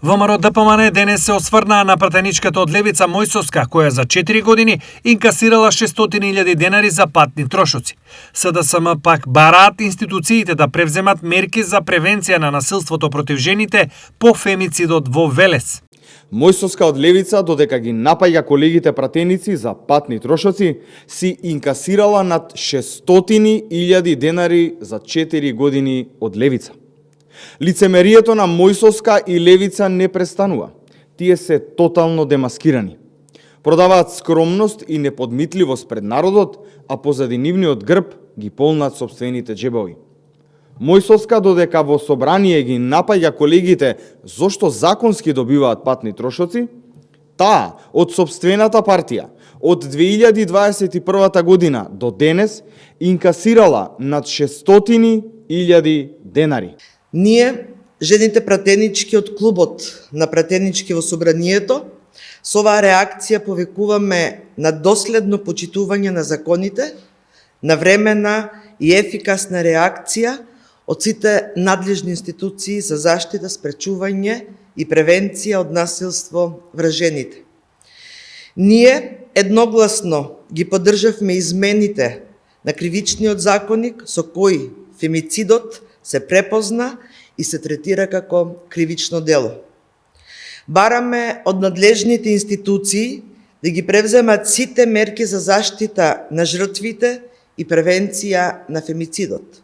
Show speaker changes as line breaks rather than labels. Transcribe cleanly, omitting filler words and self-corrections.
ВМРО ДПМН денес се осврнаа на пратеничката од Левица Мојсовска, која за 4 години инкасирала 600.000 денари за патни трошоци. СДСМ пак бараат институциите да превземат мерки за превенција на насилството против жените по фемицидот во Велес.
Мојсовска од Левица, додека ги напаѓа колегите пратеници за патни трошоци, си инкасирала над 600.000 денари за 4 години од Левица. Лицемерието на Мојсовска и Левица не престанува. Тие се тотално демаскирани. Продаваат скромност и неподмитливост пред народот, а позади нивниот грб ги полнат сопствените джебови. Мојсовска, додека во собрание ги напаѓа колегите зошто законски добиваат патни трошоци, таа од сопствената партија од 2021 година до денес инкасирала над 600.000 денари.
Ние, жените пратенички од клубот на пратенички во собранието, со оваа реакција повикуваме на доследно почитување на законите, на времена и ефикасна реакција од сите надлежни институции за заштита, спречување и превенција од насилство врз жените. Ние едногласно ги поддржавме измените на кривичниот законник со кој фемицидот се препозна и се третира како кривично дело. Бараме од надлежните институции да ги превземат сите мерки за заштита на жртвите и превенција на фемицидот.